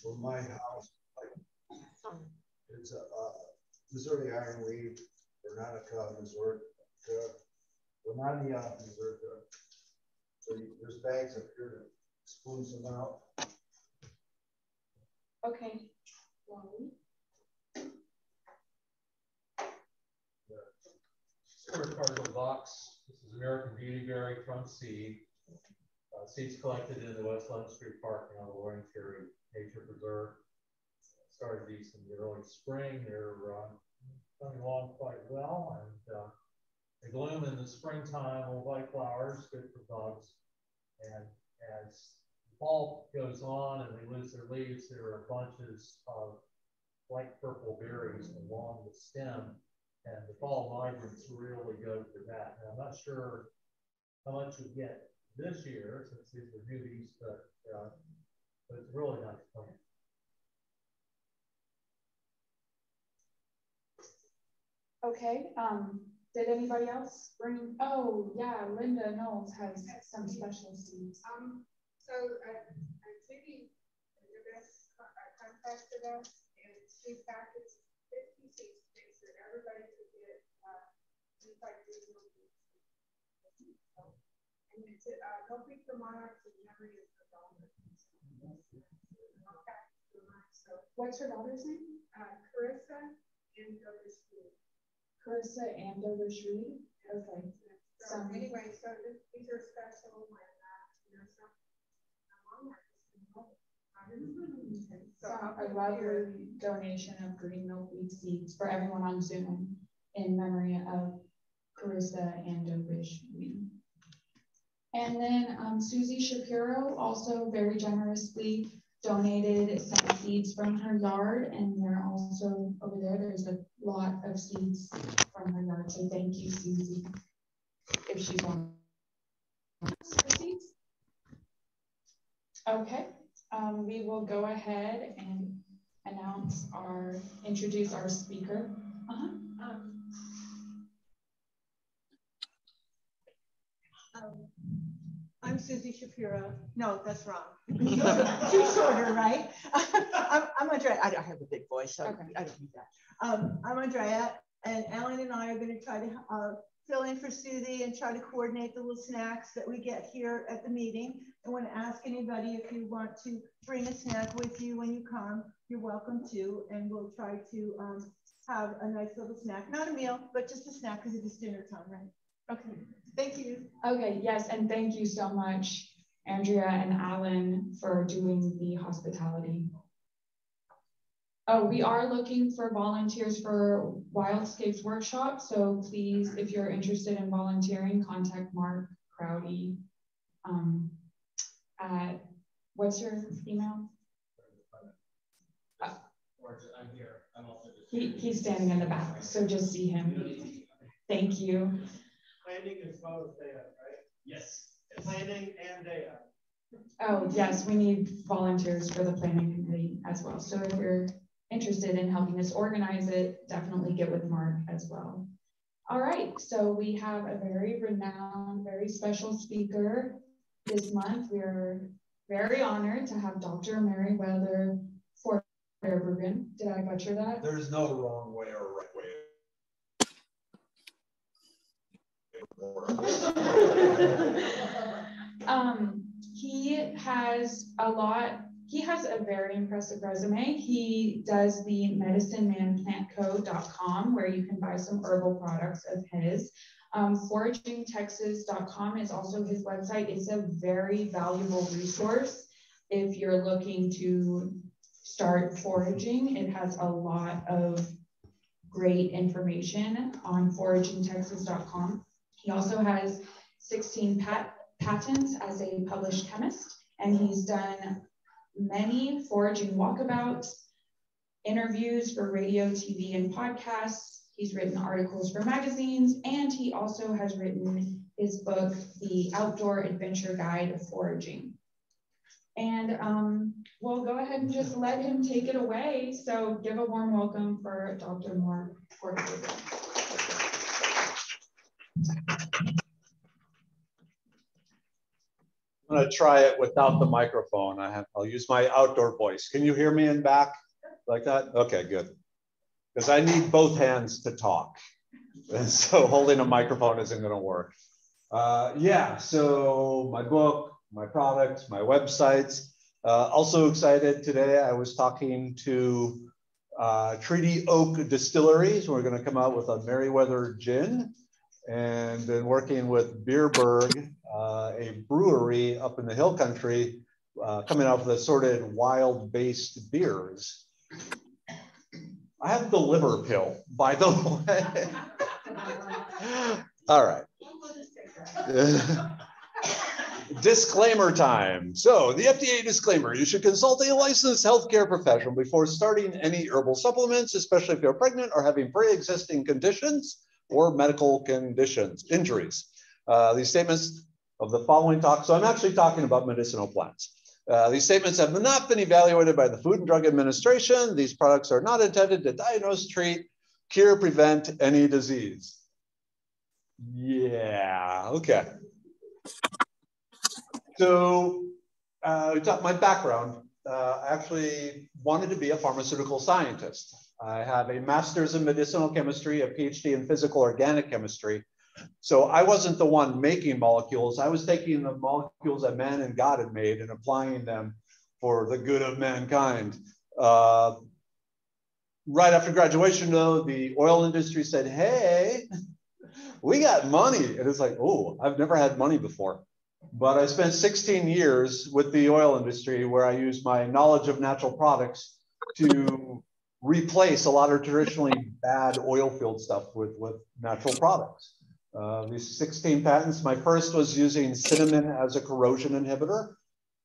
from my house, like, it's a Missouri ironweed, Vernanica, Missouri, Vermania, Missouri. So there's bags up here to spoons them out. Okay. Third cardboard box. This is American Beautyberry from seed. Seeds collected in the West 11th Street Park on the Loring Cherry Nature Preserve. Started these in the early spring. They're coming along quite well, and they bloom in the springtime. Little white flowers, good for bugs. And as fall goes on and they lose their leaves, there are bunches of light purple berries along the stem. And the fall migrants really go for that. And I'm not sure how much we get this year since these are newbies, but it's a really nice plant. Okay. Did anybody else bring? Oh, yeah. Linda Knowles has some special seeds. So maybe the best contacted us, and she packets 50 seeds so that everybody could get like and it's Milkweed for Monarchs and Memory of the Daughter. What's her daughter's name? Carissa and Dover-Schreed. Carissa and Dover-Schreed. Okay. So anyway, so these are special when So a lovely donation of green milkweed seeds for everyone on Zoom in memory of Carissa and Dover-Schreed. And then Susie Shapiro also very generously donated some seeds from her yard, and they're also over there. There's a lot of seeds from her yard, so thank you, Susie. If she's on seeds. Okay, we will go ahead and introduce our speaker. I'm Susie Shapiro. No, that's wrong. Too shorter, right? I'm Andrea. I don't have a big voice, so okay. I don't need that. I'm Andrea, and Alan and I are going to try to fill in for Susie and try to coordinate the little snacks that we get here at the meeting. I want to ask anybody if you want to bring a snack with you when you come, you're welcome to, and we'll try to have a nice little snack. Not a meal, but just a snack because it is dinner time, right? Okay, thank you. Okay, yes, and thank you so much, Andrea and Alan, for doing the hospitality. Oh, we are looking for volunteers for Wildscapes workshop, so please, if you're interested in volunteering, contact Mark Crowdy at, what's your email? I'm here. I'm also he's standing in the back, so just see him. Thank you. Planning is both day up, right? Yes. Planning and day up. Oh, yes, we need volunteers for the planning committee as well. So if you're interested in helping us organize it, definitely get with Mark as well. All right, so we have a very renowned, very special speaker this month. We're very honored to have Dr. Merriwether Vorderbruggen. Did I butcher that? There's no wrong way or right way. He has a very impressive resume. He does the medicinemanplantco.com where you can buy some herbal products of his. Foragingtexas.com is also his website. It's a very valuable resource if you're looking to start foraging. It has a lot of great information on foragingtexas.com. He also has 16 patents as a published chemist, and he's done many foraging walkabouts, interviews for radio, TV, and podcasts. He's written articles for magazines, and he also has written his book, The Outdoor Adventure Guide of Foraging. And we'll go ahead and just let him take it away. So give a warm welcome for Dr. Mark Vorderbruggen. I'm gonna try it without the microphone. I'll use my outdoor voice. Can you hear me in back like that? Okay, good. Because I need both hands to talk. And so holding a microphone isn't gonna work. Yeah, so my book, my products, my websites. Also excited today, I was talking to Treaty Oak Distilleries. We're gonna come out with a Merriwether gin, and been working with Beerberg, a brewery up in the hill country, coming out with assorted wild-based beers. I have the liver pill, by the way. All right. Disclaimer time. So the FDA disclaimer, you should consult a licensed healthcare professional before starting any herbal supplements, especially if you're pregnant or having pre-existing conditions or medical conditions, injuries. These statements of the following talk, so I'm actually talking about medicinal plants. These statements have not been evaluated by the Food and Drug Administration. These products are not intended to diagnose, treat, cure, prevent any disease. Yeah, okay. So my background, I actually wanted to be a pharmaceutical scientist. I have a master's in medicinal chemistry, a PhD in physical organic chemistry. So I wasn't the one making molecules. I was taking the molecules that man and God had made and applying them for the good of mankind. Right after graduation, though, the oil industry said, hey, we got money. And it's like, oh, I've never had money before. But I spent 16 years with the oil industry where I used my knowledge of natural products to replace a lot of traditionally bad oil field stuff with natural products. These 16 patents, my first was using cinnamon as a corrosion inhibitor.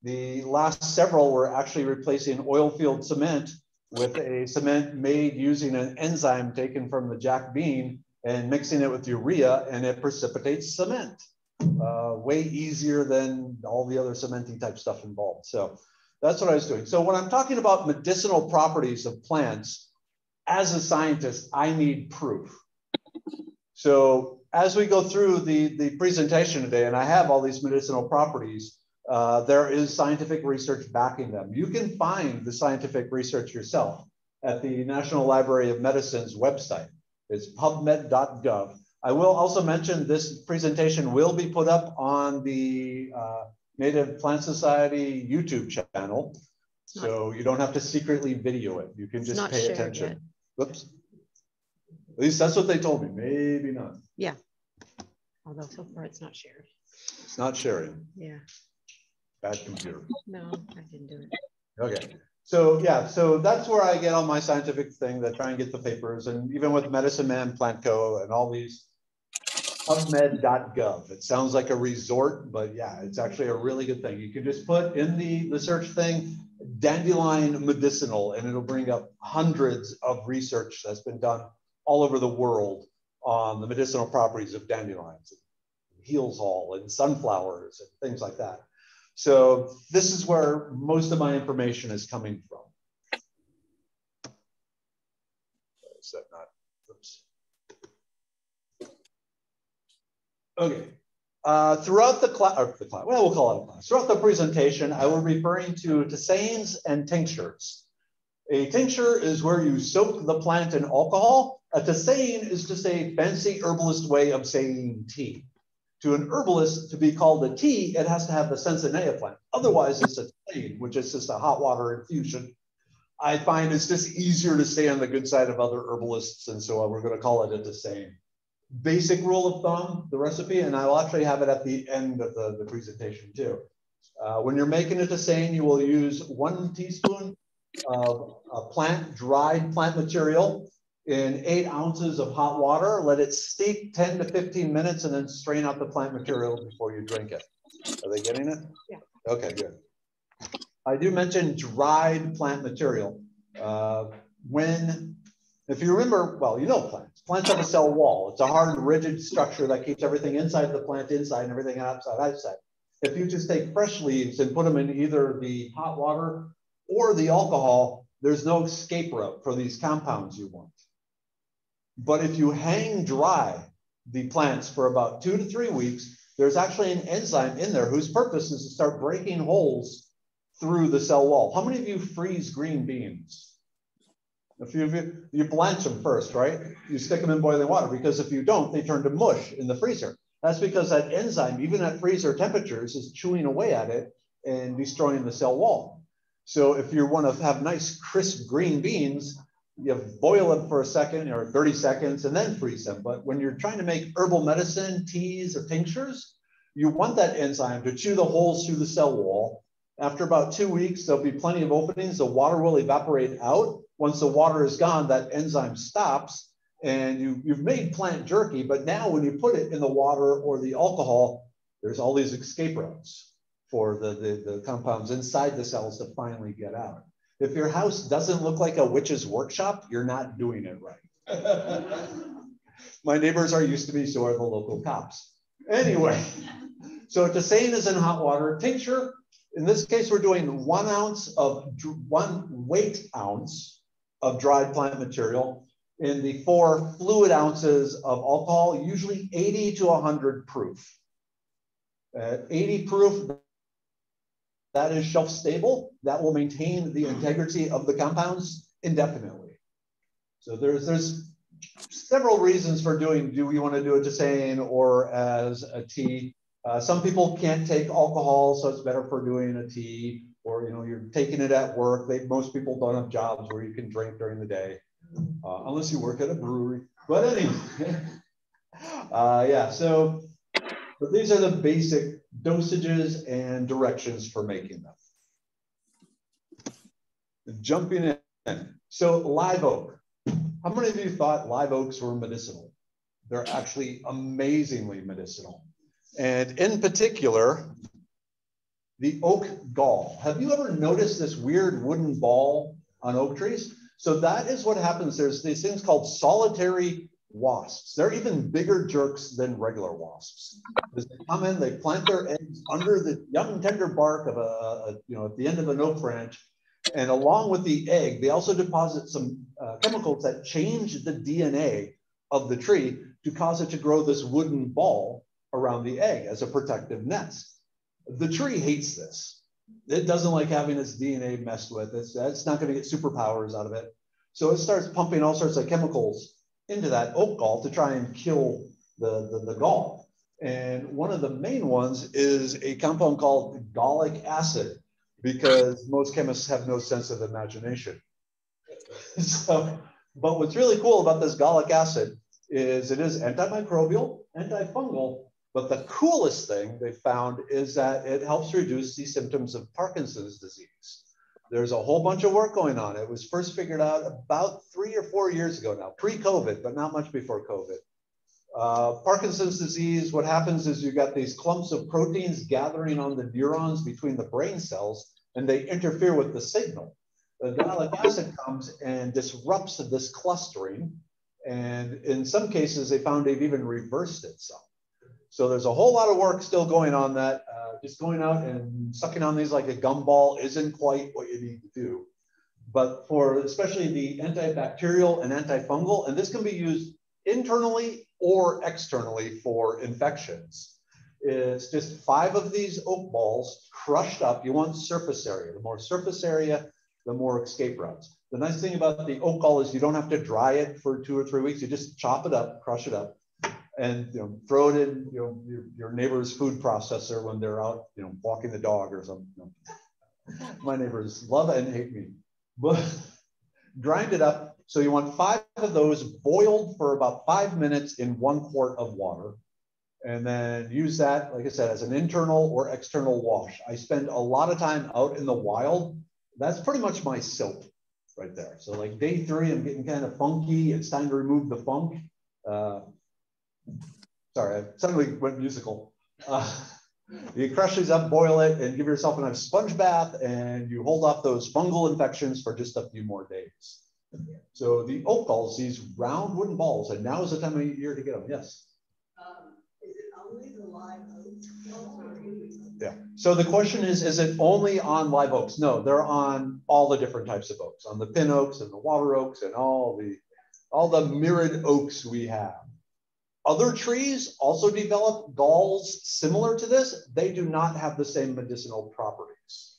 The last several were actually replacing oil field cement with a cement made using an enzyme taken from the jack bean and mixing it with urea, and it precipitates cement. Way easier than all the other cementing type stuff involved. So that's what I was doing. So when I'm talking about medicinal properties of plants, as a scientist, I need proof. So as we go through the presentation today, and I have all these medicinal properties, there is scientific research backing them. You can find the scientific research yourself at the National Library of Medicine's website. It's pubmed.gov. I will also mention this presentation will be put up on the Native Plant Society YouTube channel. So you don't have to secretly video it. You can just pay attention. Yet. Whoops. At least that's what they told me. Maybe not. Yeah. Although so far it's not shared. It's not sharing. Yeah. Bad computer. No, I didn't do it. Okay. So yeah, so that's where I get all my scientific thing that try and get the papers, and even with Medicine Man, Plantco, and all these PubMed.gov. It sounds like a resort, but yeah, it's actually a really good thing. You can just put in the search thing, dandelion medicinal, and it'll bring up hundreds of research that's been done all over the world on the medicinal properties of dandelions, heals all, and sunflowers, and things like that. So this is where most of my information is coming from. Is that not, oops. Okay, throughout the class, well, we'll call it a class. Throughout the presentation, I will be referring to tisanes and tinctures. A tincture is where you soak the plant in alcohol. A tisane is just a fancy herbalist way of saying tea. To an herbalist, to be called a tea, it has to have the Sensinea plant. Otherwise, it's a tisane, which is just a hot water infusion. I find it's just easier to stay on the good side of other herbalists, and so we're going to call it a tisane. Basic rule of thumb, the recipe, and I will actually have it at the end of the presentation too. When you're making a tisane, you will use 1 teaspoon of dried plant material in 8 ounces of hot water. Let it steep 10 to 15 minutes and then strain out the plant material before you drink it. Are they getting it? Yeah. Okay, good. I do mention dried plant material. If you remember, well, you know plants. Plants have a cell wall. It's a hard, rigid structure that keeps everything inside the plant inside and everything outside. If you just take fresh leaves and put them in either the hot water or the alcohol, there's no escape route for these compounds you want. But if you hang dry the plants for about 2 to 3 weeks, there's actually an enzyme in there whose purpose is to start breaking holes through the cell wall. How many of you freeze green beans? A few of you, you blanch them first, right? You stick them in boiling water, because if you don't, they turn to mush in the freezer. That's because that enzyme, even at freezer temperatures, is chewing away at it and destroying the cell wall. So if you want to have nice, crisp green beans, you boil them for a second or 30 seconds and then freeze them. But when you're trying to make herbal medicine, teas, or tinctures, you want that enzyme to chew the holes through the cell wall. After about 2 weeks, there'll be plenty of openings. The water will evaporate out. Once the water is gone, that enzyme stops, and you've made plant jerky. But now when you put it in the water or the alcohol, there's all these escape routes for the compounds inside the cells to finally get out. If your house doesn't look like a witch's workshop, you're not doing it right. My neighbors are used to me, so are the local cops. Anyway, so tisane is in hot water. Tincture, in this case, we're doing 1 weight ounce of dried plant material in the 4 fluid ounces of alcohol, usually 80 to 100 proof. At 80 proof, that is shelf stable. That will maintain the integrity of the compounds indefinitely. So there's several reasons for doing, do we want to do it tisane or as a tea? Some people can't take alcohol, so it's better for doing a tea, or you're taking it at work. Most people don't have jobs where you can drink during the day, unless you work at a brewery. But anyway, yeah. So, but these are the basic dosages and directions for making them. Jumping in. So live oak. How many of you thought live oaks were medicinal? They're actually amazingly medicinal. And in particular, the oak gall. Have you ever noticed this weird wooden ball on oak trees? So that is what happens. There's these things called solitary wasps. They're even bigger jerks than regular wasps. As they come in, they plant their eggs under the young tender bark of at the end of an oak branch. And along with the egg, they also deposit some chemicals that change the DNA of the tree to cause it to grow this wooden ball around the egg as a protective nest. The tree hates this. It doesn't like having its DNA messed with. It's not going to get superpowers out of it. So it starts pumping all sorts of chemicals into that oak gall to try and kill the gall. And one of the main ones is a compound called gallic acid, because most chemists have no sense of imagination. But what's really cool about this gallic acid is it is antimicrobial, antifungal, but the coolest thing they found is that it helps reduce the symptoms of Parkinson's disease. There's a whole bunch of work going on. It was first figured out about 3 or 4 years ago now, pre-COVID, but not much before COVID. Parkinson's disease, what happens is you got these clumps of proteins gathering on the neurons between the brain cells, and they interfere with the signal. The gallic acid comes and disrupts this clustering. And in some cases, they found they've even reversed itself. So there's a whole lot of work still going on that just going out and sucking on these like a gumball isn't quite what you need to do. But for especially the antibacterial and antifungal, and this can be used internally or externally for infections. It's just 5 of these oak balls crushed up. You want surface area. The more surface area, the more escape routes. The nice thing about the oak gall is you don't have to dry it for 2 or 3 weeks. You just chop it up, crush it up, and throw it in your neighbor's food processor when they're out walking the dog or something. My neighbors love it and hate me, but grind it up. So you want 5 of those boiled for about 5 minutes in 1 quart of water, and then use that, like I said, as an internal or external wash. I spend a lot of time out in the wild. That's pretty much my soap right there. So like day 3, I'm getting kind of funky. It's time to remove the funk. Sorry, I suddenly went musical. You crush these up, boil it, and give yourself a nice sponge bath, and you hold off those fungal infections for just a few more days. So the oak galls, these round wooden balls, and now is the time of year to get them. Yes? Is it only the live oaks? Yeah. So the question is it only on live oaks? No, they're on all the different types of oaks, on the pin oaks and the water oaks and all the myriad oaks we have. Other trees also develop galls similar to this. They do not have the same medicinal properties.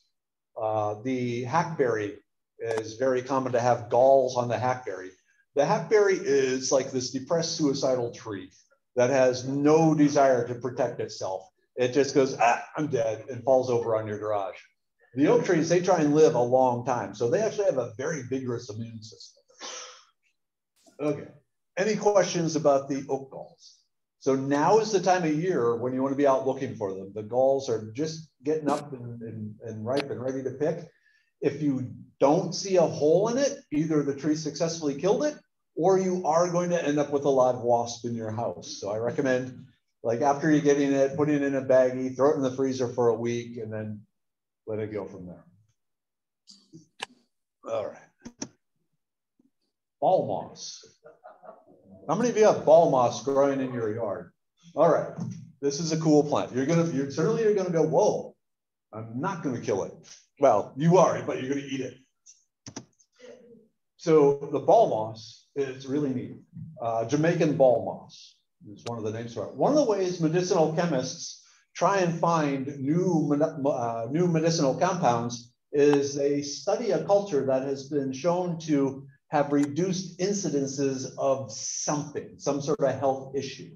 The hackberry is very common to have galls on the hackberry. The hackberry is like this depressed suicidal tree that has no desire to protect itself. It just goes, I'm dead, and falls over on your garage. The oak trees, they try and live a long time. So they actually have a very vigorous immune system. Okay, any questions about the oak galls? So now is the time of year when you want to be out looking for them. The galls are just getting up and ripe and ready to pick. If you don't see a hole in it, either the tree successfully killed it, or you are going to end up with a live wasp in your house. So I recommend, like after you're getting it, putting it in a baggie, throw it in the freezer for a week, and then let it go from there. All right. Ball moss. How many of you have ball moss growing in your yard? All right. This is a cool plant. You're certainly gonna go, whoa, I'm not gonna kill it. Well, you are, but you're gonna eat it. So the ball moss is really neat. Jamaican ball moss is one of the names for it. One of the ways medicinal chemists try and find new medicinal compounds is they study a culture that has been shown to have reduced incidences of something, some sort of health issue.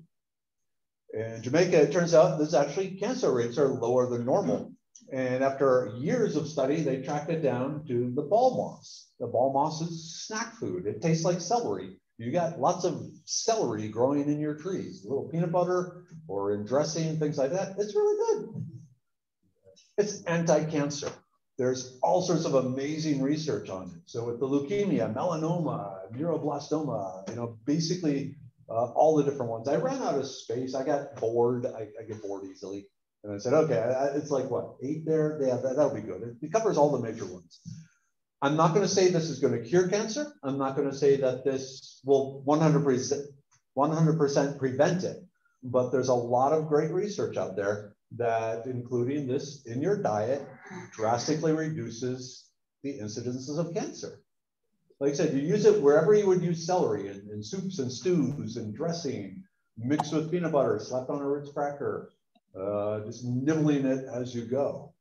In Jamaica, it turns out this actually cancer rates are lower than normal. And after years of study, they tracked it down to the ball moss. The ball moss is snack food. It tastes like celery. You got lots of celery growing in your trees, a little peanut butter or in dressing, things like that. It's really good. It's anti-cancer. There's all sorts of amazing research on it. So with the leukemia, melanoma, neuroblastoma, basically all the different ones. I ran out of space. I got bored. I get bored easily. And I said, okay, it's like what, 8 there? Yeah, that'll be good. It covers all the major ones. I'm not going to say this is going to cure cancer. I'm not going to say that this will 100% prevent it. But there's a lot of great research out there that including this in your diet drastically reduces the incidences of cancer. Like I said, you use it wherever you would use celery, in soups and stews and dressing, mixed with peanut butter, slapped on a Ritz cracker, just nibbling it as you go.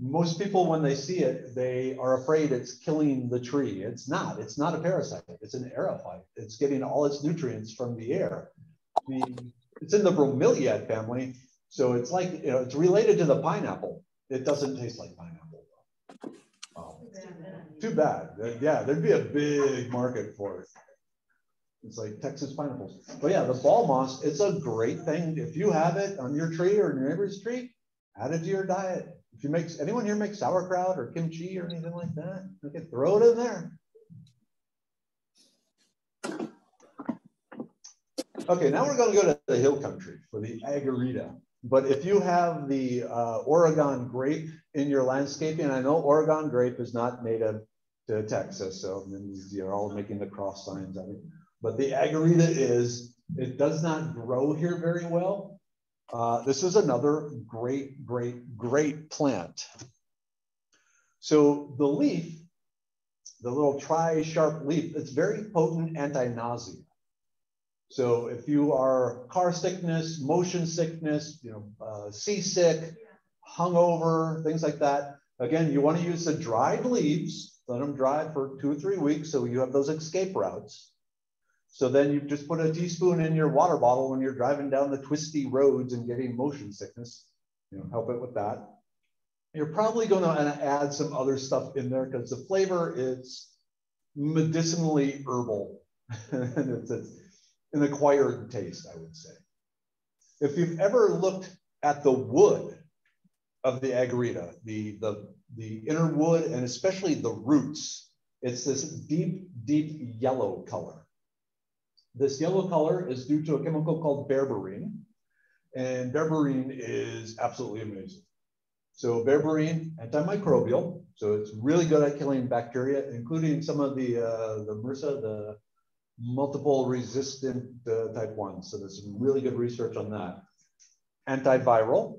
Most people, when they see it, they are afraid it's killing the tree. It's not a parasite, it's an aerophyte. It's getting all its nutrients from the air. It's in the bromeliad family. So it's like, it's related to the pineapple. It doesn't taste like pineapple. Too bad. Yeah, there'd be a big market for it. It's like Texas pineapples. But yeah, the ball moss, it's a great thing. If you have it on your tree or in your neighbor's tree, add it to your diet. If you anyone here make sauerkraut or kimchi or anything like that, you can throw it in there. Okay, now we're going to go to the hill country for the agarita. But if you have the Oregon grape in your landscaping, I know Oregon grape is not native to Texas, so you're all making the cross signs on it. But the agarita it does not grow here very well. This is another great, great, great plant. So the leaf, the little tri-sharp leaf, it's very potent anti-nausea. So if you are car sickness, motion sickness, seasick, hungover, things like that, again, you want to use the dried leaves, let them dry for 2 or 3 weeks so you have those escape routes. So then you just put a teaspoon in your water bottle when you're driving down the twisty roads and getting motion sickness, help it with that. You're probably going to add some other stuff in there because the flavor is medicinally herbal. And it's an acquired taste, I would say. If you've ever looked at the wood of the agarita, the inner wood, and especially the roots, it's this deep, deep yellow color. This yellow color is due to a chemical called berberine, and berberine is absolutely amazing. So berberine, antimicrobial, so it's really good at killing bacteria, including some of the MRSA, the multiple resistant type 1. So there's some really good research on that. Antiviral,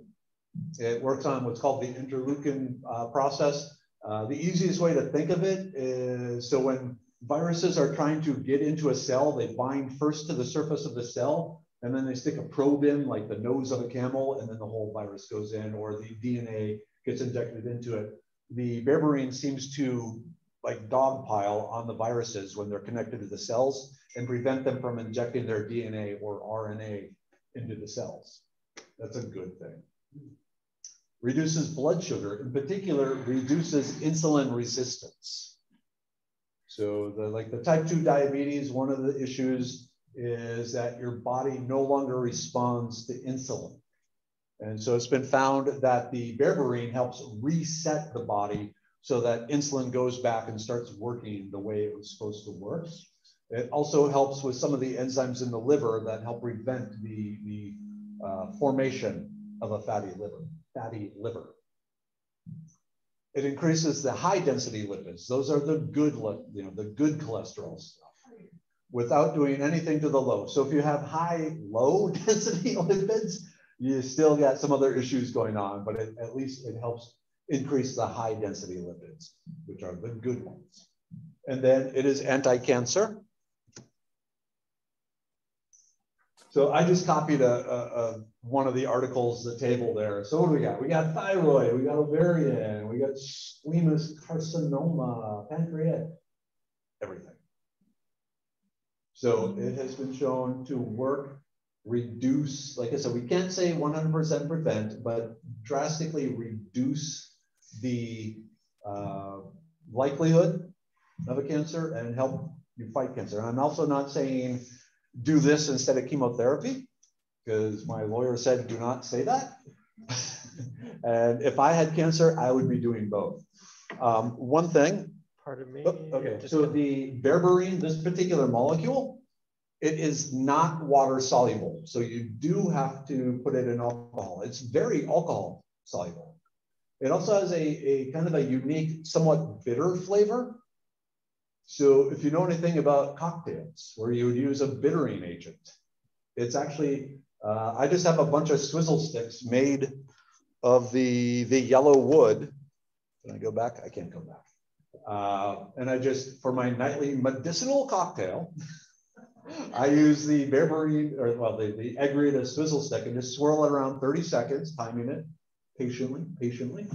it works on what's called the interleukin process. The easiest way to think of it is, so when viruses are trying to get into a cell, they bind first to the surface of the cell and then they stick a probe in, like the nose of a camel, and then the whole virus goes in, or the DNA gets injected into it. The berberine seems to like dogpile on the viruses when they're connected to the cells and prevent them from injecting their DNA or RNA into the cells. That's a good thing. Reduces blood sugar, in particular, reduces insulin resistance. So the type 2 diabetes, one of the issues is that your body no longer responds to insulin. And so it's been found that the berberine helps reset the body so that insulin goes back and starts working the way it was supposed to work. It also helps with some of the enzymes in the liver that help prevent the formation of a fatty liver. It increases the high density lipids. Those are the good, the good cholesterol stuff, without doing anything to the low. So if you have low density lipids, you still got some other issues going on, but at least it helps increase the high density lipids, which are the good ones. And then it is anti-cancer. So I just copied one of the articles, the table there. So what do we got? We got thyroid, we got ovarian, we got squamous carcinoma, pancreatic, everything. So it has been shown to work, reduce, like I said, we can't say 100% prevent, but drastically reduce the likelihood of a cancer and help you fight cancer. And I'm also not saying do this instead of chemotherapy, because my lawyer said do not say that. And if I had cancer, I would be doing both. One thing. Pardon me. Oh, okay, so the berberine, this particular molecule, it is not water soluble. So you do have to put it in alcohol. It's very alcohol soluble. It also has a kind of a unique, somewhat bitter flavor. So if you know anything about cocktails where you would use a bittering agent, it's actually, I just have a bunch of swizzle sticks made of the yellow wood. Can I go back? I can't go back. And I just, for my nightly medicinal cocktail, I use the berberine, or well, the egg swizzle stick and just swirl it around 30 seconds, timing it patiently.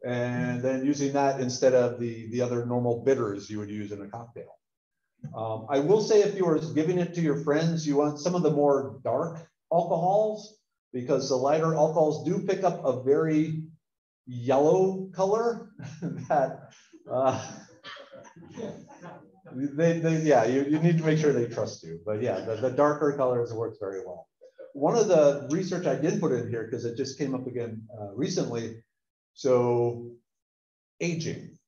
And then using that instead of the other normal bitters you would use in a cocktail. I will say if you were giving it to your friends, you want some of the more dark alcohols, because the lighter alcohols do pick up a very yellow color that yeah, you need to make sure they trust you. But yeah, the darker colors works very well. One of the research I did put in here, because it just came up again recently, so aging.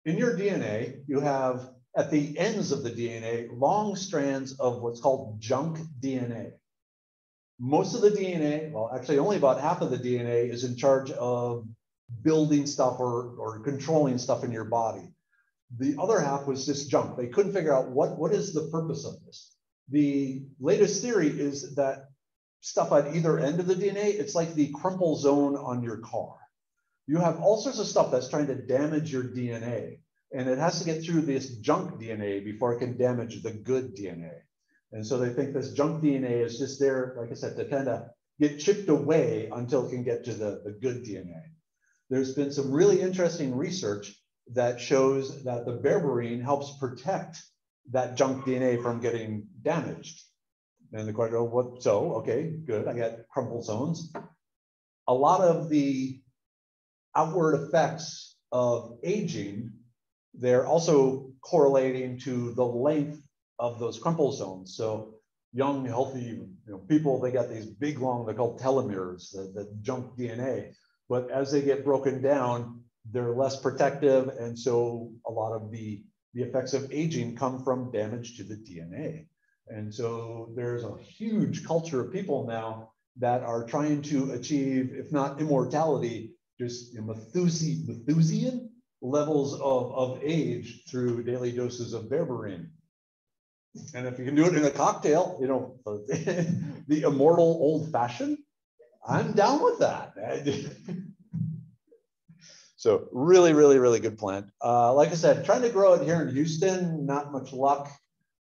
In your DNA, you have at the ends of the DNA, long strands of what's called junk DNA. Most of the DNA, well, actually only about half of the DNA is in charge of building stuff or controlling stuff in your body. The other half was just junk. They couldn't figure out what is the purpose of this. The latest theory is that stuff at either end of the DNA, it's like the crumple zone on your car. You have all sorts of stuff that's trying to damage your DNA, and it has to get through this junk DNA before it can damage the good DNA. And so they think this junk DNA is just there, like I said, to kind of get chipped away until it can get to the good DNA. There's been some really interesting research that shows that the berberine helps protect that junk DNA from getting damaged. And the question, oh, what? So, okay, good, I got crumple zones. A lot of the outward effects of aging, they're also correlating to the length of those crumple zones. So young, healthy people, they got these big, long, they're called telomeres, the junk DNA. But as they get broken down, they're less protective. And so a lot of the effects of aging come from damage to the DNA. And so there's a huge culture of people now that are trying to achieve, if not immortality, just Malthusian levels of age through daily doses of berberine. And if you can do it in a cocktail, the immortal old fashioned, I'm down with that. So really, really, really good plant. Like I said, trying to grow it here in Houston, not much luck.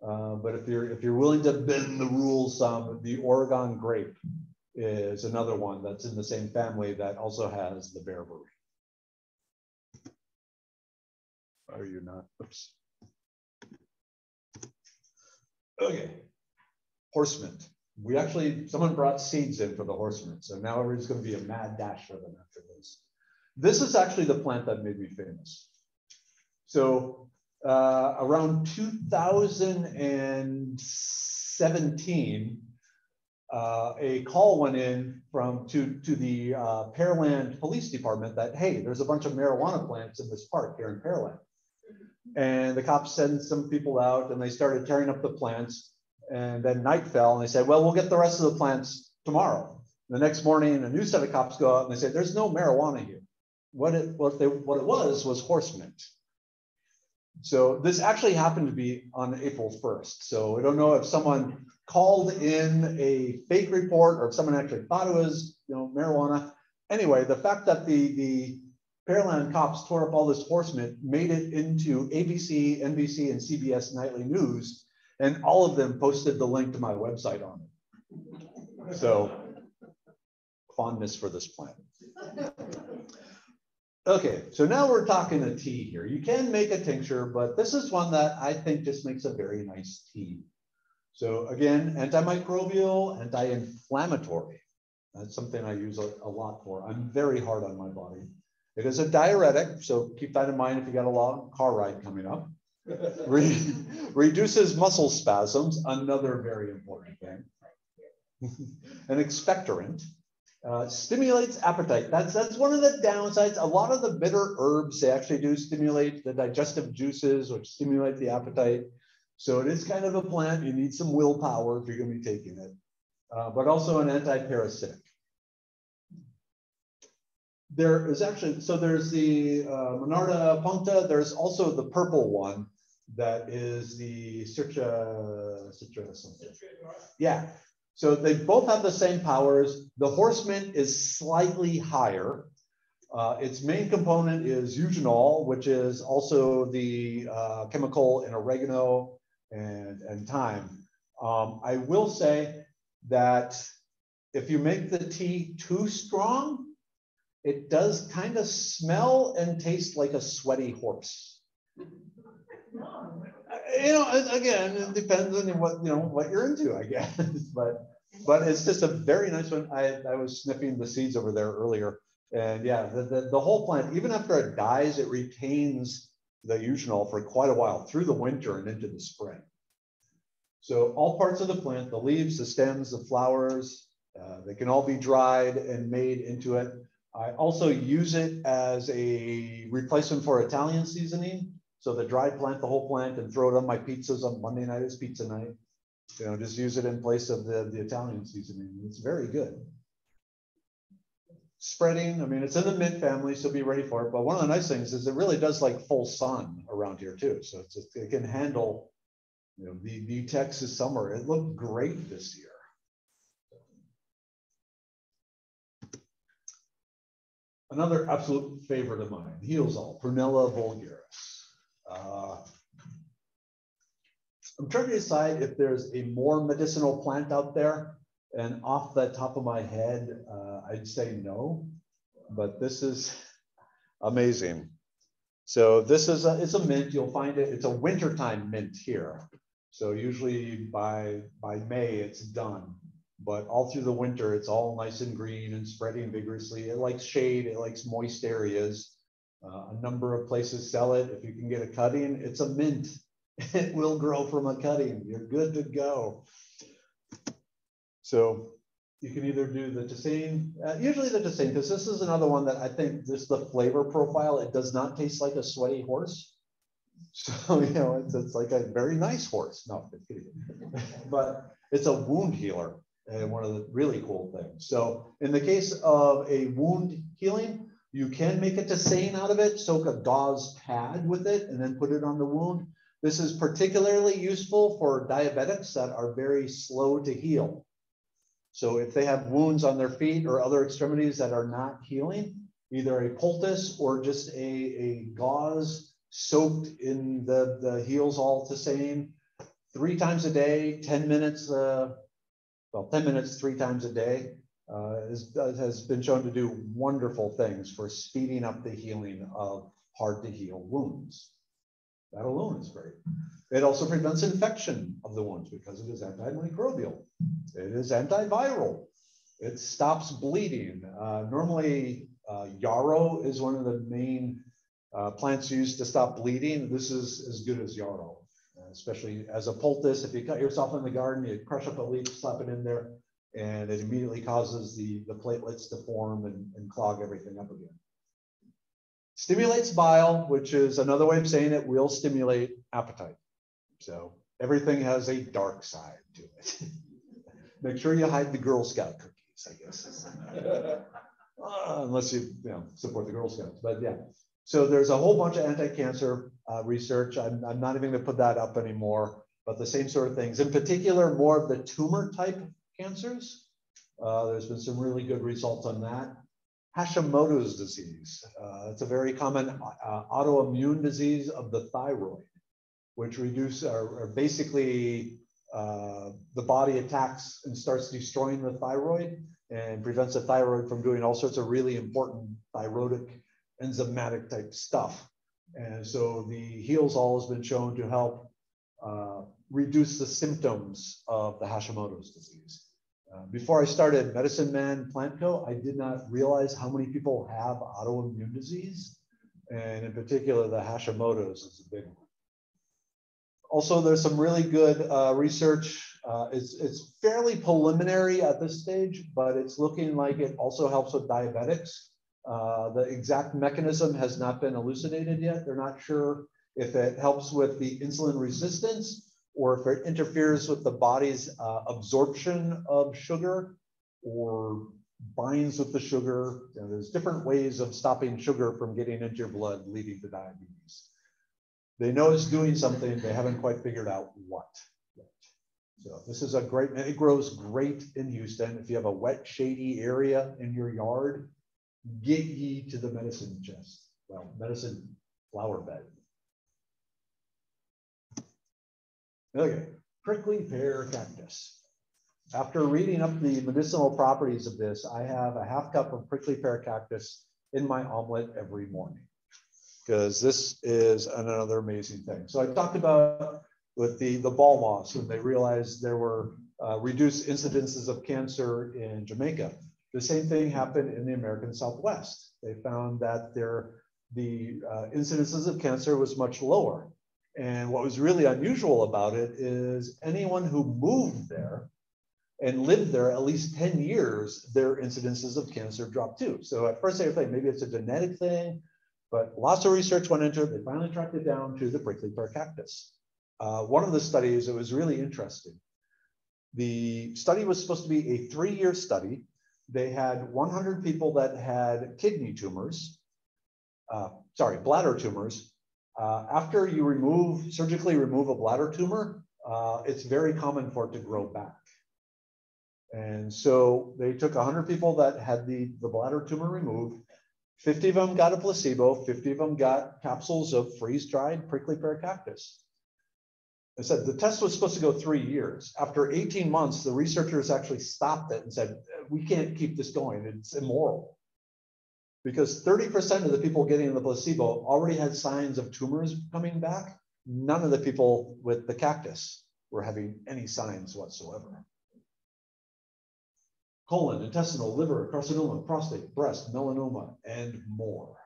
But if you're willing to bend the rules some, the Oregon grape is another one that's in the same family that also has the bearberry. Are you not? Oops. Okay, horse mint. We actually, someone brought seeds in for the horse mint, so now everybody's going to be a mad dash for them after this. This is actually the plant that made me famous. So around 2017, a call went in to the Pearland Police Department that, hey, there's a bunch of marijuana plants in this park here in Pearland. And the cops sent some people out and they started tearing up the plants. And then night fell and they said, well, we'll get the rest of the plants tomorrow. The next morning, a new set of cops go out and they say, there's no marijuana here. What it was horse mint. So this actually happened to be on April 1st. So I don't know if someone called in a fake report or if someone actually thought it was, marijuana. Anyway, the fact that the Pearland cops tore up all this horse mint made it into ABC, NBC, and CBS nightly news, and all of them posted the link to my website on it. So fondness for this plant. Okay, so now we're talking a tea here. You can make a tincture, but this is one that I think just makes a very nice tea. So again, antimicrobial, anti-inflammatory. That's something I use a lot for. I'm very hard on my body. It is a diuretic, so keep that in mind if you got a long car ride coming up. Reduces muscle spasms, another very important thing. An expectorant. Stimulates appetite. That's one of the downsides. A lot of the bitter herbs, they actually do stimulate the digestive juices, which stimulate the appetite. So it is kind of a plant. You need some willpower if you're going to be taking it, but also an anti-parasitic. There is actually, so there's the Monarda puncta. There's also the purple one that is the Citra something. Yeah. So they both have the same powers. The horse mint is slightly higher. Its main component is eugenol, which is also the chemical in oregano and thyme. I will say that if you make the tea too strong, it does kind of smell and taste like a sweaty horse. Again, it depends on what you're into, I guess. But it's just a very nice one. I was sniffing the seeds over there earlier, and yeah, the whole plant, even after it dies, it retains the eugenol for quite a while through the winter and into the spring. So all parts of the plant, the leaves, the stems, the flowers, they can all be dried and made into it. I also use it as a replacement for Italian seasoning. So the dried plant, the whole plant, and throw it on my pizzas on Monday night as pizza night. Just use it in place of the Italian seasoning. It's very good. Spreading, I mean, it's in the mint family, so be ready for it. But one of the nice things is it really does like full sun around here too. So it can handle, the Texas summer. It looked great this year. Another absolute favorite of mine, Healsol, Prunella vulgaris. I'm trying to decide if there's a more medicinal plant out there, and off the top of my head, I'd say no, but this is amazing. So this is it's a mint. You'll find it. It's a wintertime mint here. So usually by May it's done, but all through the winter it's all nice and green and spreading vigorously. It likes shade. It likes moist areas. A number of places sell it. If you can get a cutting, it's a mint. It will grow from a cutting. You're good to go. So you can either do the tisane, usually the tisane, because this is another one that I think just the flavor profile, it does not taste like a sweaty horse. So, it's like a very nice horse. No, but it's a wound healer, and one of the really cool things. So in the case of a wound healing, you can make a tisane out of it, soak a gauze pad with it, and then put it on the wound. This is particularly useful for diabetics that are very slow to heal. So if they have wounds on their feet or other extremities that are not healing, either a poultice or just a gauze soaked in the Healsol tisane 3 times a day, 10 minutes, 10 minutes 3 times a day has been shown to do wonderful things for speeding up the healing of hard to heal wounds. That alone is great. It also prevents infection of the wounds because it is antimicrobial. It is antiviral. It stops bleeding. Normally, yarrow is one of the main plants used to stop bleeding. This is as good as yarrow, especially as a poultice. If you cut yourself in the garden, you crush up a leaf, slap it in there, and it immediately causes the platelets to form and clog everything up again. Stimulates bile, which is another way of saying it will stimulate appetite. So everything has a dark side to it. Make sure you hide the Girl Scout cookies, I guess. Unless you support the Girl Scouts, but yeah. So there's a whole bunch of anti-cancer research. I'm not even gonna put that up anymore, but the same sort of things. In particular, more of the tumor type cancers. There's been some really good results on that. Hashimoto's disease. It's a very common autoimmune disease of the thyroid, which basically the body attacks and starts destroying the thyroid and prevents the thyroid from doing all sorts of really important thyroidic enzymatic type stuff. And so the Healsol has been shown to help reduce the symptoms of the Hashimoto's disease. Before I started Medicine Man Plant Co., I did not realize how many people have autoimmune disease. And in particular, the Hashimoto's is a big one. Also, there's some really good research. It's fairly preliminary at this stage, but it's looking like it also helps with diabetics. The exact mechanism has not been elucidated yet. They're not sure if it helps with the insulin resistance or if it interferes with the body's absorption of sugar or binds with the sugar. There's different ways of stopping sugar from getting into your blood, leading to diabetes. They know it's doing something, they haven't quite figured out what yet. So this is it grows great in Houston. If you have a wet, shady area in your yard, get ye to the medicine chest. Well, medicine flower bed. Okay, prickly pear cactus. After reading up the medicinal properties of this, I have a half cup of prickly pear cactus in my omelet every morning, because this is another amazing thing. So I talked about with the ball moths when they realized there were reduced incidences of cancer in Jamaica. The same thing happened in the American Southwest. They found that the incidences of cancer was much lower. And what was really unusual about it is anyone who moved there and lived there at least 10 years, their incidences of cancer dropped too. So at first they were thinking maybe it's a genetic thing, but lots of research went into it. They finally tracked it down to the prickly pear cactus. One of the studies, it was really interesting. The study was supposed to be a 3-year study. They had 100 people that had kidney tumors, bladder tumors. After you surgically remove a bladder tumor, it's very common for it to grow back. And so they took 100 people that had the bladder tumor removed. 50 of them got a placebo, 50 of them got capsules of freeze-dried prickly pear cactus. I said the test was supposed to go 3 years. After 18 months, the researchers actually stopped it and said, we can't keep this going, it's immoral. Because 30% of the people getting the placebo already had signs of tumors coming back. None of the people with the cactus were having any signs whatsoever. Colon, intestinal, liver, carcinoma, prostate, breast, melanoma, and more.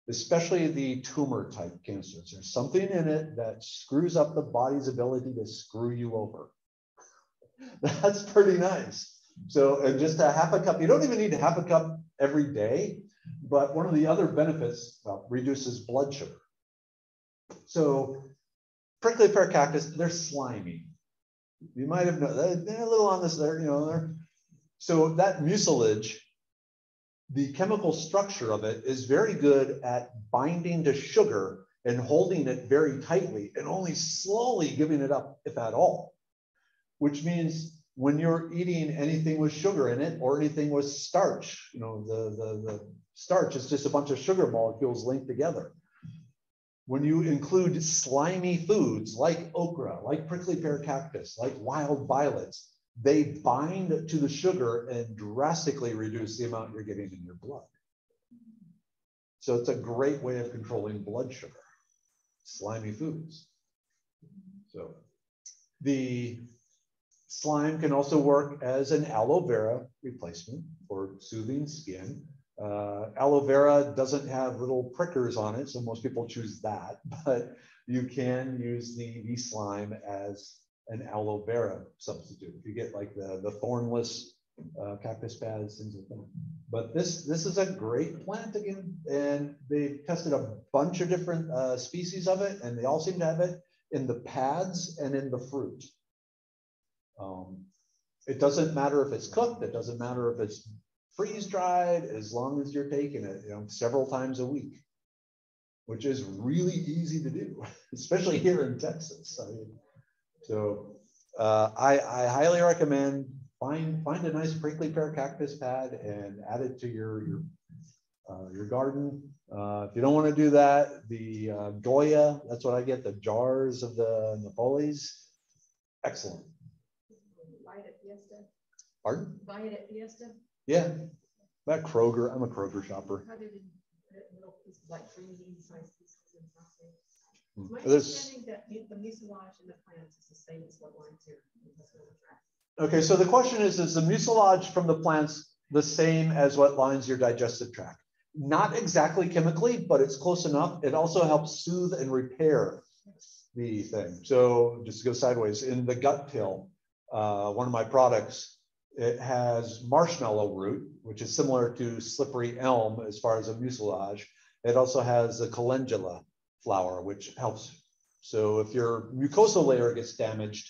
Especially the tumor type cancers. There's something in it that screws up the body's ability to screw you over. That's pretty nice. So and just a half a cup, you don't even need a half a cup every day, but one of the other benefits, reduces blood sugar. So prickly pear cactus, they're slimy. You might have known, they're a little on this there, so that mucilage, the chemical structure of it is very good at binding to sugar and holding it very tightly and only slowly giving it up, if at all. Which means when you're eating anything with sugar in it or anything with starch, the starch is just a bunch of sugar molecules linked together. when you include slimy foods like okra, like prickly pear cactus, like wild violets, they bind to the sugar and drastically reduce the amount you're getting in your blood. So it's a great way of controlling blood sugar, slimy foods. So the slime can also work as an aloe vera replacement for soothing skin. Aloe vera doesn't have little prickers on it, so most people choose that, but you can use the slime as an aloe vera substitute. If you get like the thornless cactus pads, things like that. But this is a great plant again, and they tested a bunch of different species of it, and they all seem to have it in the pads and in the fruit. It doesn't matter if it's cooked, it doesn't matter if it's freeze dried, as long as you're taking it, several times a week, which is really easy to do, especially here in Texas. I highly recommend find a nice prickly pear cactus pad and add it to your garden. If you don't want to do that, the Goya, that's what I get, the jars of the Napolis, excellent. Buy it at Fiesta. Pardon? Buy it at Fiesta. Yeah, that Kroger. I'm a Kroger shopper. How did little pieces like 3 medium-sized pieces and something? My There's, understanding that the mucilage in the plants is the same as what lines here. okay, so the question is the mucilage from the plants the same as what lines your digestive tract? Not exactly chemically, but it's close enough. It also helps soothe and repair the thing. So just to go sideways, in the gut pill, one of my products, it has marshmallow root, which is similar to slippery elm as far as a mucilage. It also has the calendula flower, which helps. So if your mucosal layer gets damaged,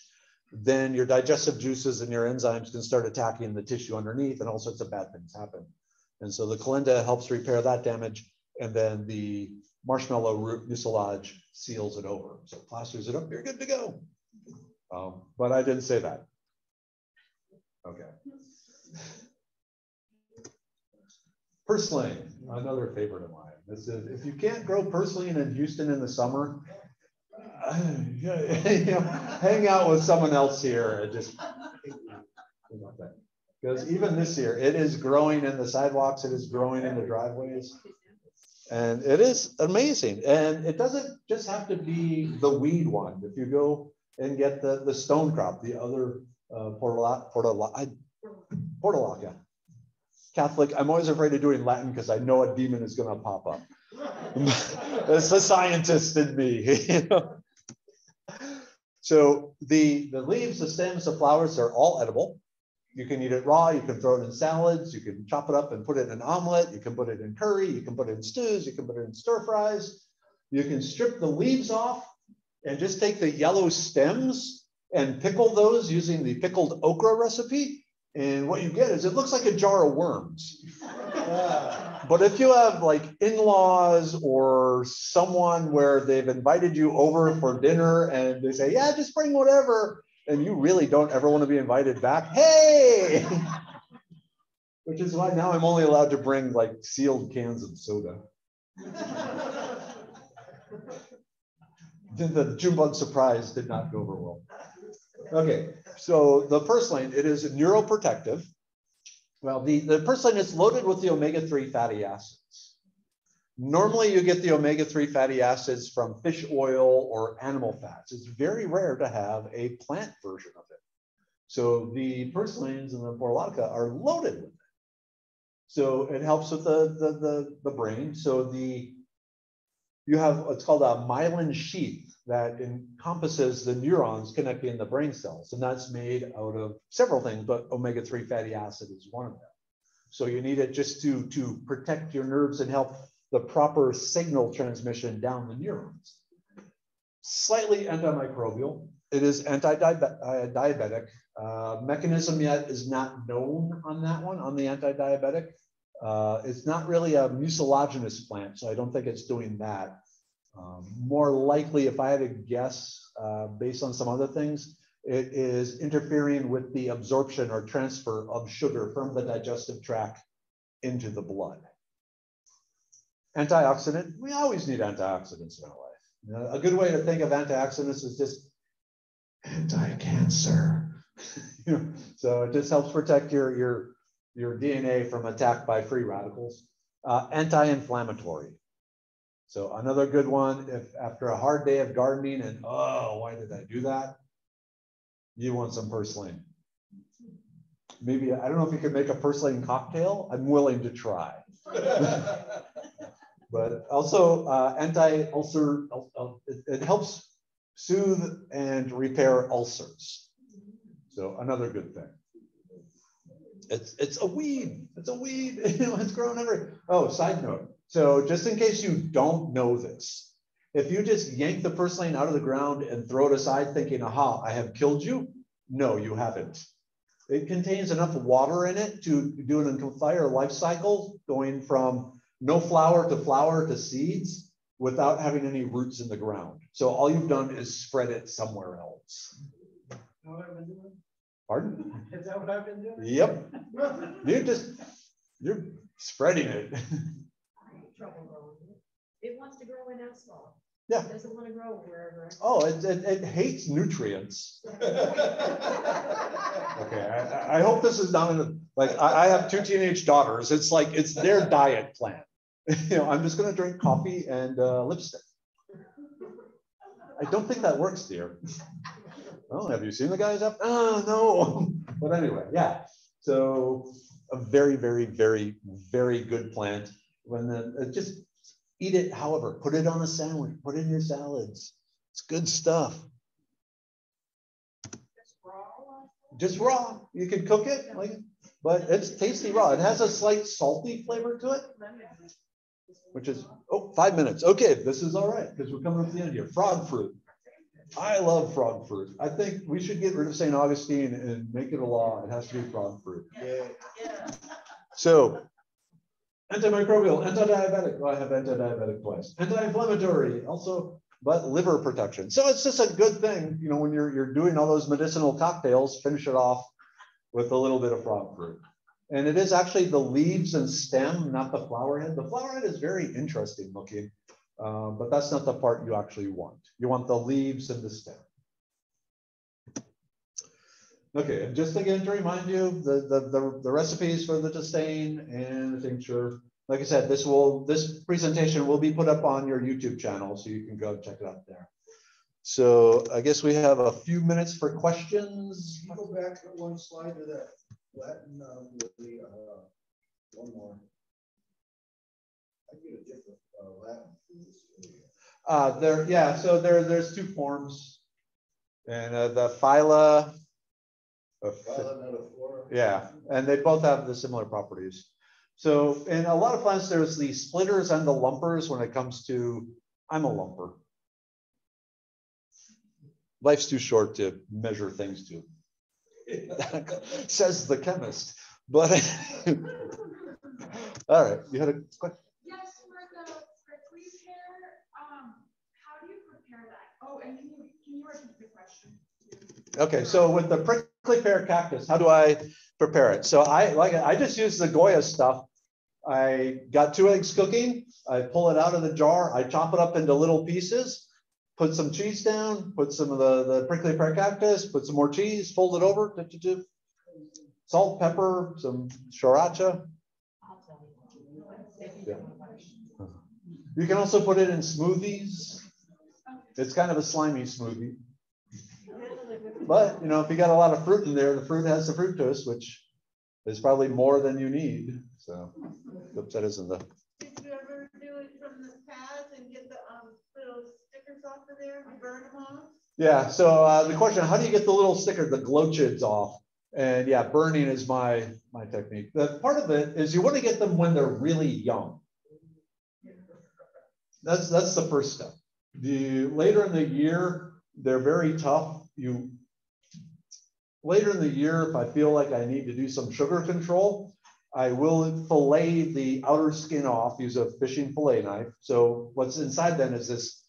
then your digestive juices and your enzymes can start attacking the tissue underneath, and all sorts of bad things happen. And so the calendula helps repair that damage, and then the marshmallow root mucilage seals it over. So plasters it up, you're good to go. But I didn't say that. Okay. Purslane, another favorite of mine. This is, if you can't grow purslane in Houston in the summer, hang out with someone else here and just, because even this year, it is growing in the sidewalks, it is growing in the driveways, and it is amazing. And it doesn't just have to be the weed one. If you go and get the stone crop, the other Portulaca. Catholic, I'm always afraid of doing Latin because I know a demon is going to pop up. It's the scientist in me. So the leaves, the stems, the flowers are all edible. You can eat it raw, you can throw it in salads, you can chop it up and put it in an omelet, you can put it in curry, you can put it in stews, you can put it in stir fries. You can strip the leaves off and just take the yellow stems and pickle those using the pickled okra recipe. And what you get is it looks like a jar of worms. But if you have like in-laws or someone where they've invited you over for dinner and they say, yeah, just bring whatever, and you really don't ever want to be invited back, hey! Which is why now I'm only allowed to bring like sealed cans of soda. The June bug surprise did not go over well. Okay, so the purslane, it is neuroprotective. Well, the purslane is loaded with the omega-3 fatty acids. Normally you get the omega-3 fatty acids from fish oil or animal fats. It's very rare to have a plant version of it. So the purslanes and the Portulaca are loaded with it. So it helps with the brain. So you have what's called a myelin sheath that encompasses the neurons connecting the brain cells. And that's made out of several things, but omega-3 fatty acid is one of them. So you need it just to protect your nerves and help the proper signal transmission down the neurons. Slightly antimicrobial. It is anti-diabetic. Mechanism yet is not known on that one, on the anti-diabetic. It's not really a mucilaginous plant, so I don't think it's doing that. More likely, if I had to guess, based on some other things, it is interfering with the absorption or transfer of sugar from the digestive tract into the blood. Antioxidant, we always need antioxidants in our life. A good way to think of antioxidants is just anti-cancer. So it just helps protect your DNA from attack by free radicals. Anti-inflammatory. So another good one, if after a hard day of gardening and, oh, why did I do that? You want some purslane. Maybe, I don't know if you can make a purslane cocktail. I'm willing to try. But also anti-ulcer, it helps soothe and repair ulcers. So another good thing. It's a weed. It's a weed. It's grown everywhere. Oh, side note. So just in case you don't know this, if you just yank the purslane out of the ground and throw it aside thinking, aha, I have killed you. No, you haven't. It contains enough water in it to do an entire life cycle going from no flower to seeds without having any roots in the ground. So all you've done is spread it somewhere else. What I've been doing? Pardon? Is that what I've been doing? Yep. You're spreading it. I have trouble growing it. It wants to grow in asphalt. Yeah. It doesn't want to grow wherever. Oh, it hates nutrients. Okay, I hope this is not like I have 2 teenage daughters. It's like it's their diet plan. I'm just gonna drink coffee and lipstick. I don't think that works, dear. Oh, have you seen the guys up? Oh, no. But anyway, yeah. So a very, very, very, very good plant. When just eat it, however, put it on a sandwich, put it in your salads. It's good stuff. Just raw. You can cook it, but it's tasty raw. It has a slight salty flavor to it, which is, 5 minutes. Okay, this is all right because we're coming up to the end here. Frog fruit. I love frog fruit. I think we should get rid of St. Augustine and make it a law. It has to be frog fruit. Yeah. So, antimicrobial, anti-diabetic. Well, I have anti-diabetic twice. Anti-inflammatory, also, but liver protection. So it's just a good thing, when you're doing all those medicinal cocktails, finish it off with a little bit of frog fruit. And it is actually the leaves and stem, not the flower head. The flower head is very interesting looking. But that's not the part you actually want. You want the leaves and the stem. Okay, and just again to remind you, the recipes for the tisane and the tincture. Like I said, this presentation will be put up on your YouTube channel, so you can go check it out there. So I guess we have a few minutes for questions. Can you go back one slide to that Latin with the one more. I get a different Latin. So there's 2 forms, and the phyla. Yeah, and they both have the similar properties. So in a lot of plants, there's the splitters and the lumpers when it comes to, I'm a lumper. Life's too short to measure things to, says the chemist. But all right, you had a question? Yes, for the prickly pear, how do you prepare that? Oh, and can you repeat the question? Okay, so with the prickly pear cactus, how do I prepare it? So I just use the Goya stuff. I got 2 eggs cooking. I pull it out of the jar. I chop it up into little pieces, put some cheese down, put some of the prickly pear cactus, put some more cheese, fold it over, salt, pepper, some sriracha. Yeah. You can also put it in smoothies. It's kind of a slimy smoothie. But, if you got a lot of fruit in there, the fruit has the fructose, which is probably more than you need. So, oops, that isn't the. Did you ever do it from the pads and get the little stickers off of there and burn them off? Yeah, so the question, how do you get the little sticker, the glochids off? And yeah, burning is my technique. The part of it is you want to get them when they're really young. That's the first step. Later in the year, they're very tough. Later in the year, if I feel like I need to do some sugar control, I will fillet the outer skin off, use a fishing fillet knife. So what's inside then is this,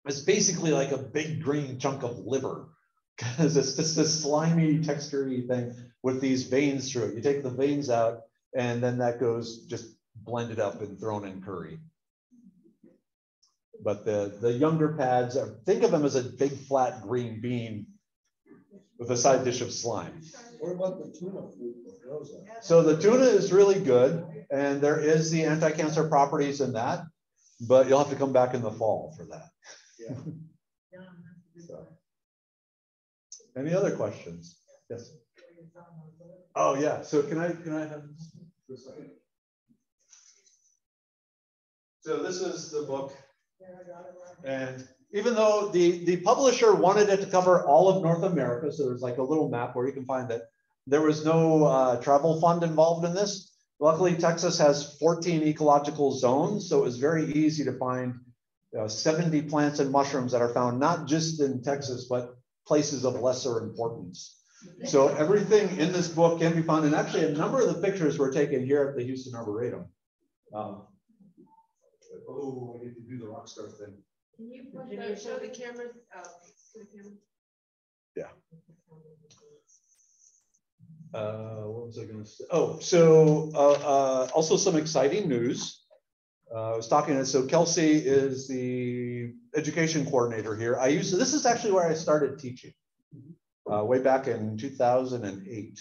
it's basically like a big green chunk of liver, because it's just this slimy, textury thing with these veins through it. You take the veins out, and then that goes just blended up and thrown in curry. But the younger pads, think of them as a big flat green bean with a side dish of slime. What about the tuna food? What goes on? So the tuna is really good, and there is the anti-cancer properties in that, but you'll have to come back in the fall for that. Yeah. So. Any other questions? Yes. Oh yeah. So can I have this? So this is the book, and even though the publisher wanted it to cover all of North America, so there's like a little map where you can find that, there was no travel fund involved in this. Luckily, Texas has 14 ecological zones, so it was very easy to find 70 plants and mushrooms that are found not just in Texas, but places of lesser importance. So everything in this book can be found, and actually a number of the pictures were taken here at the Houston Arboretum. Oh, I get to do the rock star thing. Can you show the camera? To the camera? Yeah. What was I going to say? Oh, so also some exciting news. I was talking to, so Kelsey is the education coordinator here. This is actually where I started teaching way back in 2008.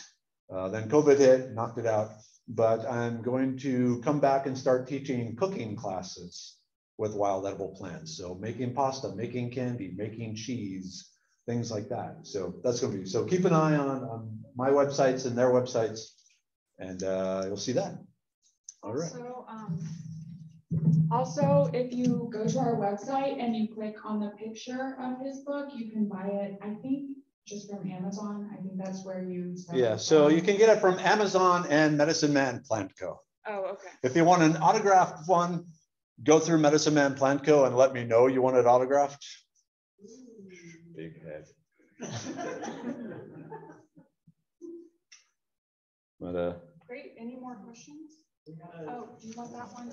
Then COVID hit, knocked it out. But I'm going to come back and start teaching cooking classes with wild edible plants. So making pasta, making candy, making cheese, things like that. So that's going to be, so keep an eye on my websites and their websites, and you'll see that. All right. Also, if you go to our website and you click on the picture of his book, you can buy it, I think, just from Amazon. I think that's where you. Yeah, so you can get it from Amazon and Medicine Man Plant Co. Oh, okay. If you want an autographed one, go through Medicine Man Plant Co. and let me know you want it autographed. Big head. But great. Any more questions? Oh, do you want that one?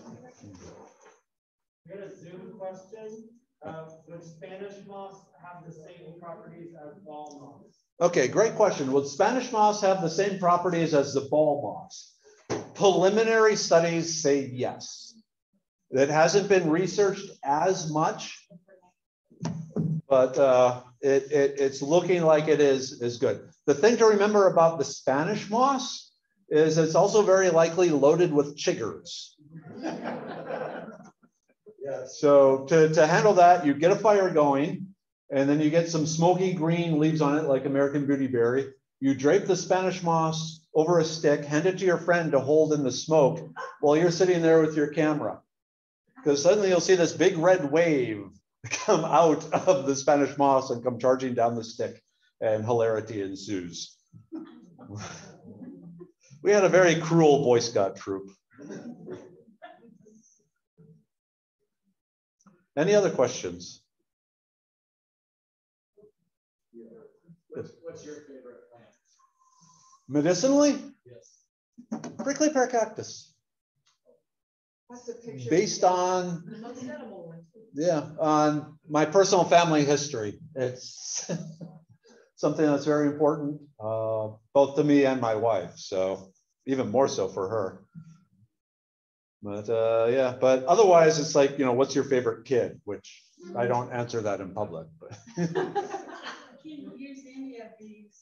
We got a Zoom question. Would Spanish moss have the same properties as ball moss? Okay, great question. Would Spanish moss have the same properties as the ball moss? Preliminary studies say yes. It hasn't been researched as much, but it's looking like it is good. The thing to remember about the Spanish moss is it's also very likely loaded with chiggers. Yeah, so to handle that, you get a fire going, and then you get some smoky green leaves on it, like American beautyberry. You drape the Spanish moss over a stick, hand it to your friend to hold in the smoke while you're sitting there with your camera. Because suddenly you'll see this big red wave come out of the Spanish moss and come charging down the stick, and hilarity ensues. We had a very cruel Boy Scout troop. Any other questions? What's your favorite plant? Medicinally? Yes. Prickly pear cactus. What's the picture? Based on, the most edible one. yeah, on my personal family history. It's something that's very important, both to me and my wife. So even more so for her. But yeah, but otherwise it's like, you know, what's your favorite kid? Which I don't answer that in public. But. Can you use any of these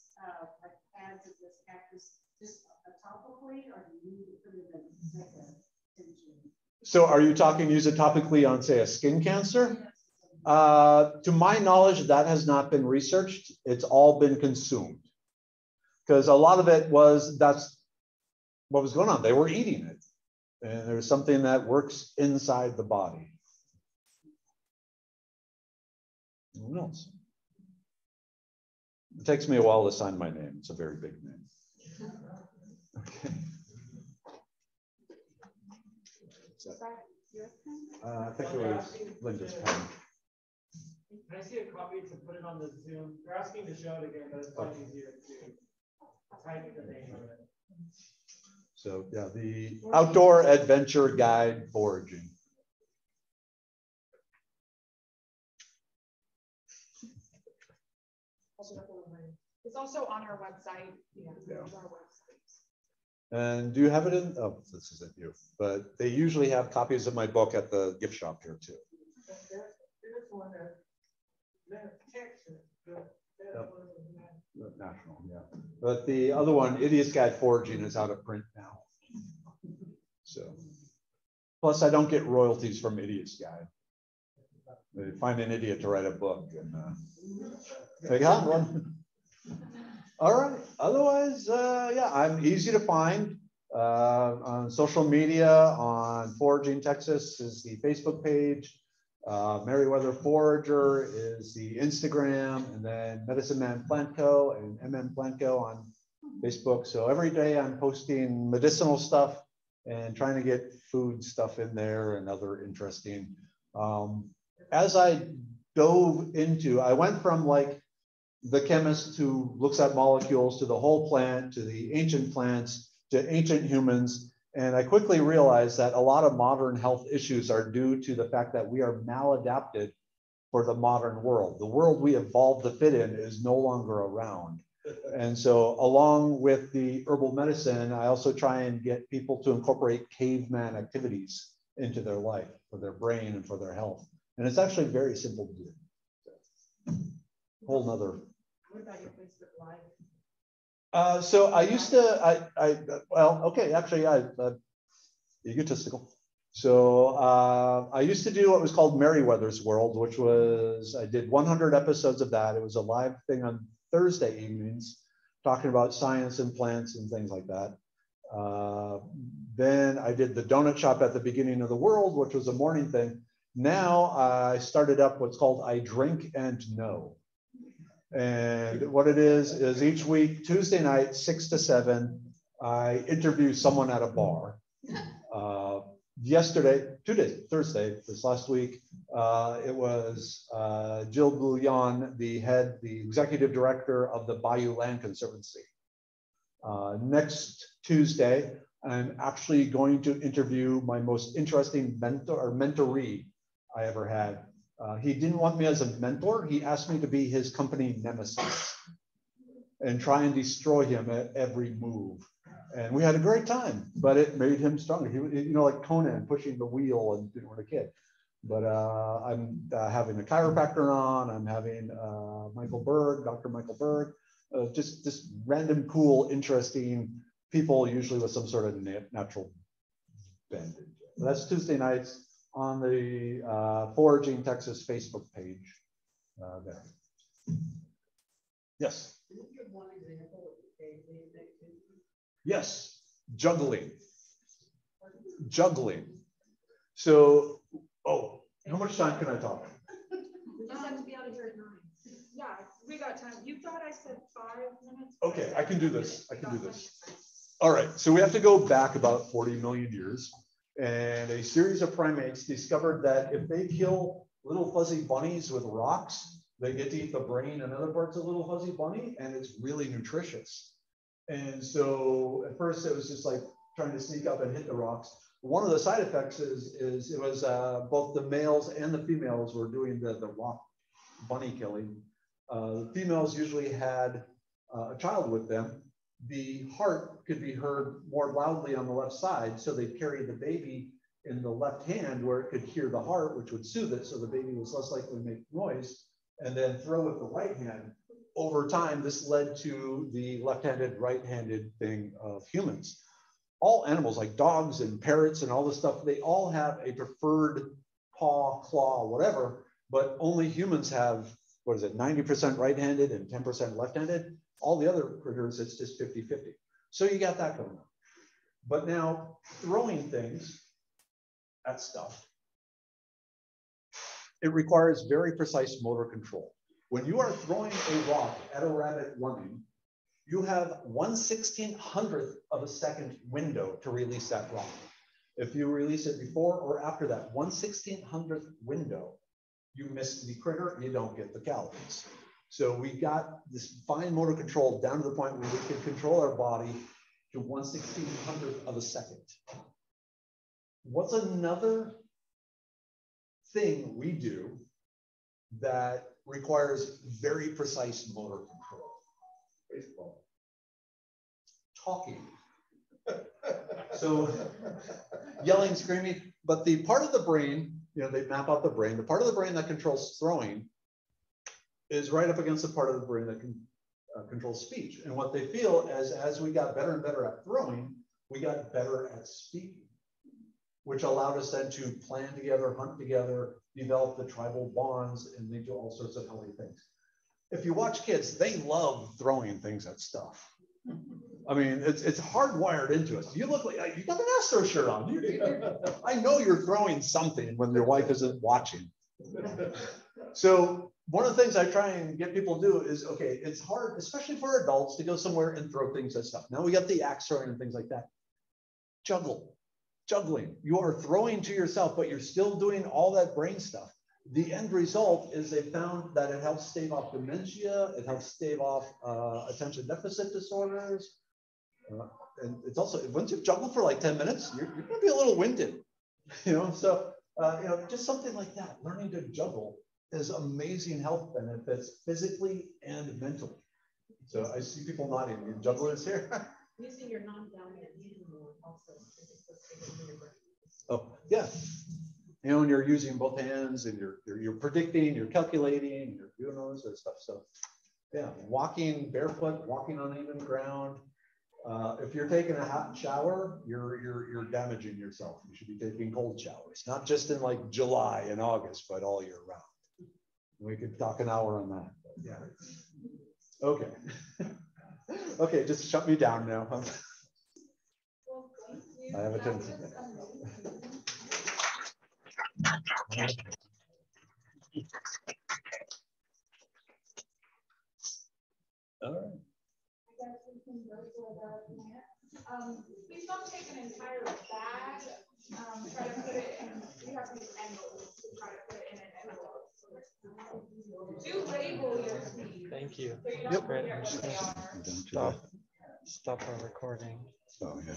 like pads of this cactus just topically, or do you put it in like a tincture? So are you talking use it topically on, say, a skin cancer? To my knowledge, that has not been researched. It's all been consumed. Because a lot of it was, that's what was going on. They were eating it. And there's something that works inside the body. Who knows? It takes me a while to sign my name. It's a very big name. Okay. I think it was Linda's pen. Can I see a copy to put it on the Zoom? They're asking to show it again, but it's probably easier to type the name of it. So yeah, the Outdoor Adventure Guide Foraging. It's also on our website. Yeah. Our website. And do you have it in? Oh, this isn't you. But they usually have copies of my book at the gift shop here too. for the Texas. National, yeah. But the other one, Idiot's Guide Foraging, is out of print now. So, plus I don't get royalties from Idiot's Guide. They find an idiot to write a book, and they got one. All right. Otherwise, yeah, I'm easy to find on social media. On Foraging Texas is the Facebook page. Merriwether Forager is the Instagram, and then Medicine Man Plant Co. and MM Plant Co. on Facebook. So every day I'm posting medicinal stuff and trying to get food stuff in there and other interesting. As I dove into, I went from like the chemist who looks at molecules to the whole plant, to the ancient plants, to ancient humans. And I quickly realized that a lot of modern health issues are due to the fact that we are maladapted for the modern world. The world we evolved to fit in is no longer around. And so along with the herbal medicine, I also try and get people to incorporate caveman activities into their life, for their brain and for their health. And it's actually very simple to do. Whole nother. What about your Facebook Live? So I used to, well, okay, actually, egotistical. So I used to do what was called Merriwether's World, which was, I did 100 episodes of that. It was a live thing on Thursday evenings, talking about science and plants and things like that. Then I did the donut shop at the beginning of the world, which was a morning thing. Now I started up what's called I Drink and Know. And what it is each week, Tuesday night, 6 to 7, I interview someone at a bar. Yesterday, Thursday, this last week, it was Jill Bouillon, the executive director of the Bayou Land Conservancy. Next Tuesday, I'm actually going to interview my most interesting mentor or mentoree I ever had. He didn't want me as a mentor. He asked me to be his company nemesis and try and destroy him at every move. And we had a great time, but it made him stronger. He, you know, like Conan pushing the wheel and didn't want a kid. But I'm having a chiropractor on. I'm having Dr. Michael Berg, just random, cool, interesting people, usually with some sort of natural bend. So that's Tuesday nights on the Foraging Texas Facebook page. There. Yes. Can you give one example of the caveman activity? Yes, juggling. Juggling. So, oh, how much time can I talk? We just have to be out of here at 9. Yeah, we got time. You thought I said 5 minutes? Okay, I can do this. I can do this. All right, so we have to go back about 40 million years. And a series of primates discovered that if they kill little fuzzy bunnies with rocks, they get to eat the brain and other parts of little fuzzy bunny, and it's really nutritious. And so at first it was just like trying to sneak up and hit the rocks. One of the side effects is it was both the males and the females were doing the rock bunny killing. The females usually had a child with them. The heart could be heard more loudly on the left side, so they carried the baby in the left hand where it could hear the heart, which would soothe it, so the baby was less likely to make noise, and then throw with the right hand. Over time, this led to the left-handed, right-handed thing of humans. All animals like dogs and parrots and all this stuff, they all have a preferred paw, claw, whatever, but only humans have, 90% right-handed and 10% left-handed. All the other critters, it's just 50-50. So you got that going on. But now throwing things at stuff, it requires very precise motor control. When you are throwing a rock at a rabbit running, you have 1/1600th of a second window to release that rock. If you release it before or after that 1/1600th window, you miss the critter, you don't get the calories. So we got this fine motor control down to the point where we can control our body to 1/1600th of a second. What's another thing we do that requires very precise motor control? Baseball. Talking. So yelling, screaming, but the part of the brain you know, they map out the brain. The part of the brain that controls throwing is right up against the part of the brain that can control speech. And what they feel is as we got better and better at throwing, we got better at speaking, which allowed us then to plan together, hunt together, develop the tribal bonds, and they do all sorts of healthy things. If you watch kids, they love throwing things at stuff. I mean, it's hardwired into us. You look like you got an Astro shirt on. I know you're throwing something when your wife isn't watching. So one of the things I try and get people to do is, okay, it's hard, especially for adults, to go somewhere and throw things at stuff. Now we got the axe throwing and things like that. Juggling. You are throwing to yourself, but you're still doing all that brain stuff. The end result is they found that it helps stave off dementia. It helps stave off attention deficit disorders. And it's also, once you've juggled for like 10 minutes, you're going to be a little winded, you know? So, you know, just something like that, learning to juggle is amazing health benefits physically and mentally. So I see people nodding. Your jugglers here. Using your non-dominant hand more also. Oh, yeah. You know, and you're using both hands and you're predicting, you're calculating, you're doing all this sort of stuff. So yeah, walking barefoot, walking on even ground. If you're taking a hot shower, you're damaging yourself. You should be taking cold showers, not just in like July and August, but all year round. We could talk an hour on that. But yeah. Okay. Okay, just shut me down now. I have a tendency. All right. Please don't take an entire bag. Try to put it in, you have to use envelopes to try to put it in an envelope. Do label your seeds. Thank you. So you That's don't great. forget I'm just what gonna they are. stop our recording. Oh, yeah.